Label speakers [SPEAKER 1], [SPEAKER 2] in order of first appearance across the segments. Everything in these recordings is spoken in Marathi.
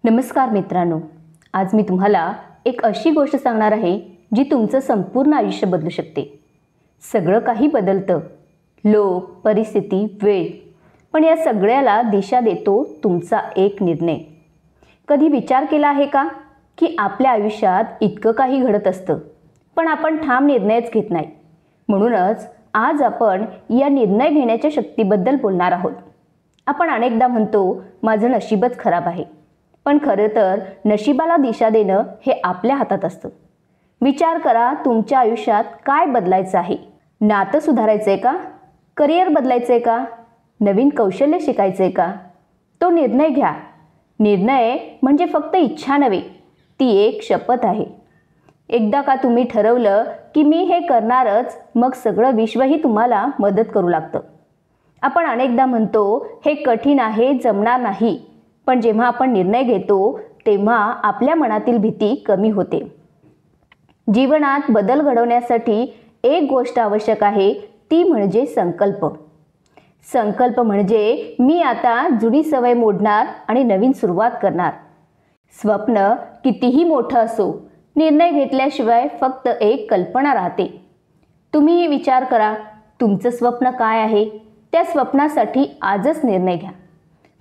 [SPEAKER 1] नमस्कार मित्रांनो, आज मी तुम्हाला एक अशी गोष्ट सांगणार आहे जी तुमचं संपूर्ण आयुष्य बदलू शकते. सगळं काही बदलतं, लोक, परिस्थिती, वेळ, पण या सगळ्याला दिशा देतो तुमचा एक निर्णय. कधी विचार केला आहे का की आपल्या आयुष्यात इतकं काही घडत असतं पण आपण ठाम निर्णयच घेत नाही. म्हणूनच आज आपण या निर्णय घेण्याच्या शक्तीबद्दल बोलणार आहोत. आपण अनेकदा म्हणतो माझं नशीबच खराब आहे, पण खरं तर नशिबाला दिशा देणं हे आपल्या हातात असतं. विचार करा, तुमच्या आयुष्यात काय बदलायचं आहे? नातं सुधारायचं आहे का? करिअर बदलायचं आहे का? नवीन कौशल्य शिकायचं आहे का? तो निर्णय घ्या. निर्णय म्हणजे फक्त इच्छा नव्हे, ती एक शपथ आहे. एकदा का तुम्ही ठरवलं की मी हे करणारच, मग सगळं विश्वही तुम्हाला मदत करू लागतं. आपण अनेकदा म्हणतो हे कठीण आहे, जमणार नाही, पण जेव्हा आपण निर्णय घेतो तेव्हा आपल्या मनातील भीती कमी होते. जीवनात बदल घडवण्यासाठी एक गोष्ट आवश्यक आहे, ती म्हणजे संकल्प. संकल्प म्हणजे मी आता जुनी सवय मोडणार आणि नवीन सुरुवात करणार. स्वप्न कितीही मोठं असो, निर्णय घेतल्याशिवाय फक्त एक कल्पना राहते. तुम्ही विचार करा, तुमचं स्वप्न काय आहे? त्या स्वप्नासाठी आजच निर्णय घ्या.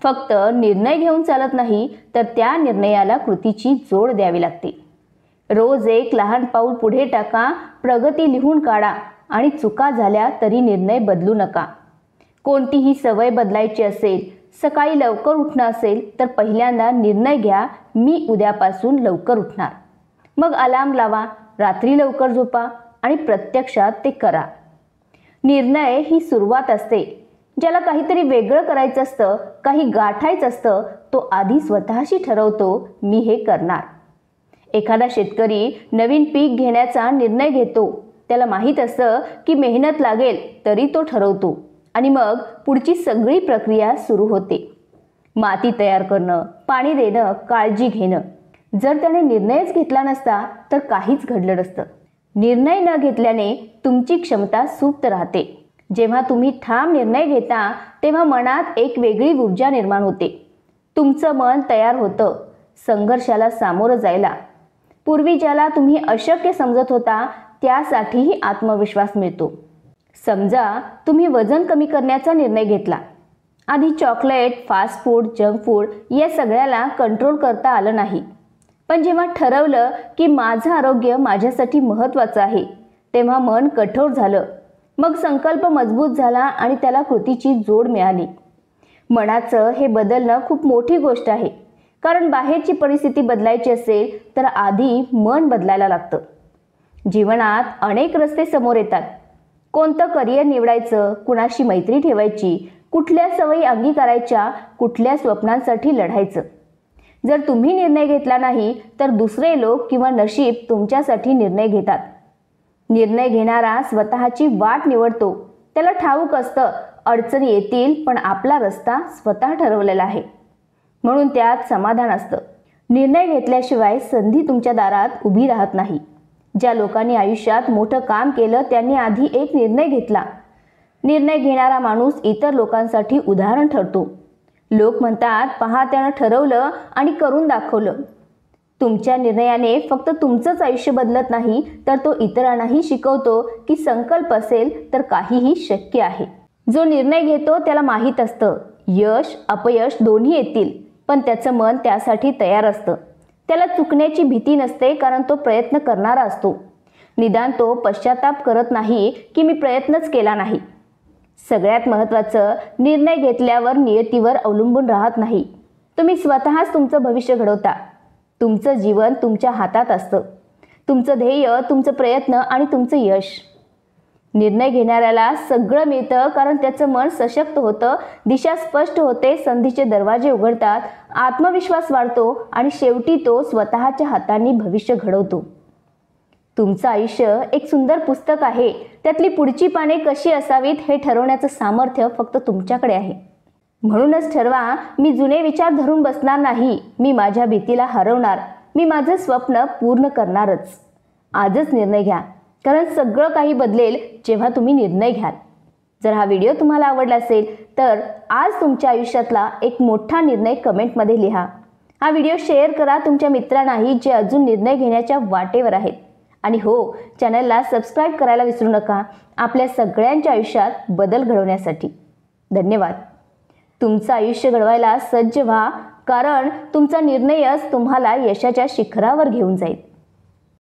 [SPEAKER 1] फक्त निर्णय घेऊन चालत नाही, तर त्या निर्णयाला कृतीची जोड द्यावी लागते. रोज एक लहान पाऊल पुढे टाका, प्रगती लिहून काढा आणि चुका झाल्या तरी निर्णय बदलू नका. कोणतीही सवय बदलायची असेल, सकाळी लवकर उठणं असेल, तर पहिल्यांदा निर्णय घ्या, मी उद्यापासून लवकर उठणार. मग अलार्म लावा, रात्री लवकर झोपा आणि प्रत्यक्षात ते करा. निर्णय ही सुरुवात असते. ज्याला काहीतरी वेगळं करायचं असतं, काही गाठायचं असतं, तो आधी स्वतःशी ठरवतो मी हे करणार. एखादा शेतकरी नवीन पीक घेण्याचा निर्णय घेतो. त्याला माहीत असतं की मेहनत लागेल, तरी तो ठरवतो आणि मग पुढची सगळी प्रक्रिया सुरू होते. माती तयार करणं, पाणी देणं, काळजी घेणं. जर त्याने निर्णयच घेतला नसता तर काहीच घडलं नसतं. निर्णय न घेतल्याने तुमची क्षमता सुप्त राहते. जेव्हा तुम्ही ठाम निर्णय घेता तेव्हा मनात एक वेगळी ऊर्जा निर्माण होते. तुमचं मन तयार होतं संघर्षाला सामोरं जायला. पूर्वी ज्याला तुम्ही अशक्य समजत होता त्यासाठीही आत्मविश्वास मिळतो. समजा तुम्ही वजन कमी करण्याचा निर्णय घेतला. आधी chocolate, fast food, junk food या सगळ्याला कंट्रोल करता आलं नाही. पण जेव्हा ठरवलं की माझं आरोग्य माझ्यासाठी महत्त्वाचं आहे, तेव्हा मन कठोर झालं. मग संकल्प मजबूत झाला आणि त्याला कृतीची जोड मिळाली. मनाचं हे बदलणं खूप मोठी गोष्ट आहे, कारण बाहेरची परिस्थिती बदलायची असेल तर आधी मन बदलायला लागतं. जीवनात अनेक रस्ते समोर येतात. कोणतं करिअर निवडायचं, कुणाशी मैत्री ठेवायची, कुठल्या सवयी अंगीकारायच्या, कुठल्या स्वप्नांसाठी लढायचं. जर तुम्ही निर्णय घेतला नाही तर दुसरे लोक किंवा नशीब तुमच्यासाठी निर्णय घेतात. निर्णय घेणारा स्वतःची वाट निवडतो. त्याला ठाऊक असतं अडचणी येतील, पण आपला रस्ता स्वतः ठरवलेला आहे, म्हणून त्यात समाधान असतं. निर्णय घेतल्याशिवाय संधी तुमच्या दारात उभी राहत नाही. ज्या लोकांनी आयुष्यात मोठं काम केलं त्यांनी आधी एक निर्णय घेतला. निर्णय घेणारा माणूस इतर लोकांसाठी उदाहरण ठरतो. लोक म्हणतात पहा, त्यानं ठरवलं आणि करून दाखवलं. तुमच्या निर्णयाने फक्त तुमचंच आयुष्य बदलत नाही, तर तो इतरांनाही शिकवतो की संकल्प असेल तर काहीही शक्य आहे. जो निर्णय घेतो त्याला माहीत असतं यश अपयश दोन्ही येतील, पण त्याचं मन त्यासाठी तयार असतं. त्याला चुकण्याची भीती नसते, कारण तो प्रयत्न करणारा असतो. निदान तो पश्चाताप करत नाही की मी प्रयत्नच केला नाही. सगळ्यात महत्त्वाचं, निर्णय घेतल्यावर नियतीवर अवलंबून राहत नाही. तुम्ही स्वतःच तुमचं भविष्य घडवता. तुमचं जीवन तुमच्या हातात असतं. तुमचं ध्येय, तुमचं प्रयत्न आणि तुमचं यश. निर्णय घेणाऱ्याला सगळं मिळतं, कारण त्याचं मन सशक्त होतं, दिशा स्पष्ट होते, संधीचे दरवाजे उघडतात, आत्मविश्वास वाढतो आणि शेवटी तो स्वतःच्या हातांनी भविष्य घडवतो. तुमचं आयुष्य एक सुंदर पुस्तक आहे. त्यातली पुढची पाने कशी असावीत हे ठरवण्याचं सामर्थ्य फक्त तुमच्याकडे आहे. म्हणूनच ठरवा, मी जुने विचार धरून बसणार नाही. मी माझ्या भीतीला हरवणार. मी माझं स्वप्न पूर्ण करणारच. आजच निर्णय घ्या, कारण सगळं काही बदलेल जेव्हा तुम्ही निर्णय घ्याल. जर हा व्हिडिओ तुम्हाला आवडला असेल तर आज तुमच्या आयुष्यातला एक मोठा निर्णय कमेंटमध्ये लिहा हा व्हिडिओ शेअर करा तुमच्या मित्रांनाही जे अजून निर्णय घेण्याच्या वाटेवर आहेत. आणि हो, चॅनलला सबस्क्राईब करायला विसरू नका आपल्या सगळ्यांच्या आयुष्यात बदल घडवण्यासाठी. धन्यवाद. तुमचं आयुष्य घडवायला सज्ज व्हा, कारण तुमचा निर्णयच तुम्हाला यशाच्या शिखरावर घेऊन जाईल.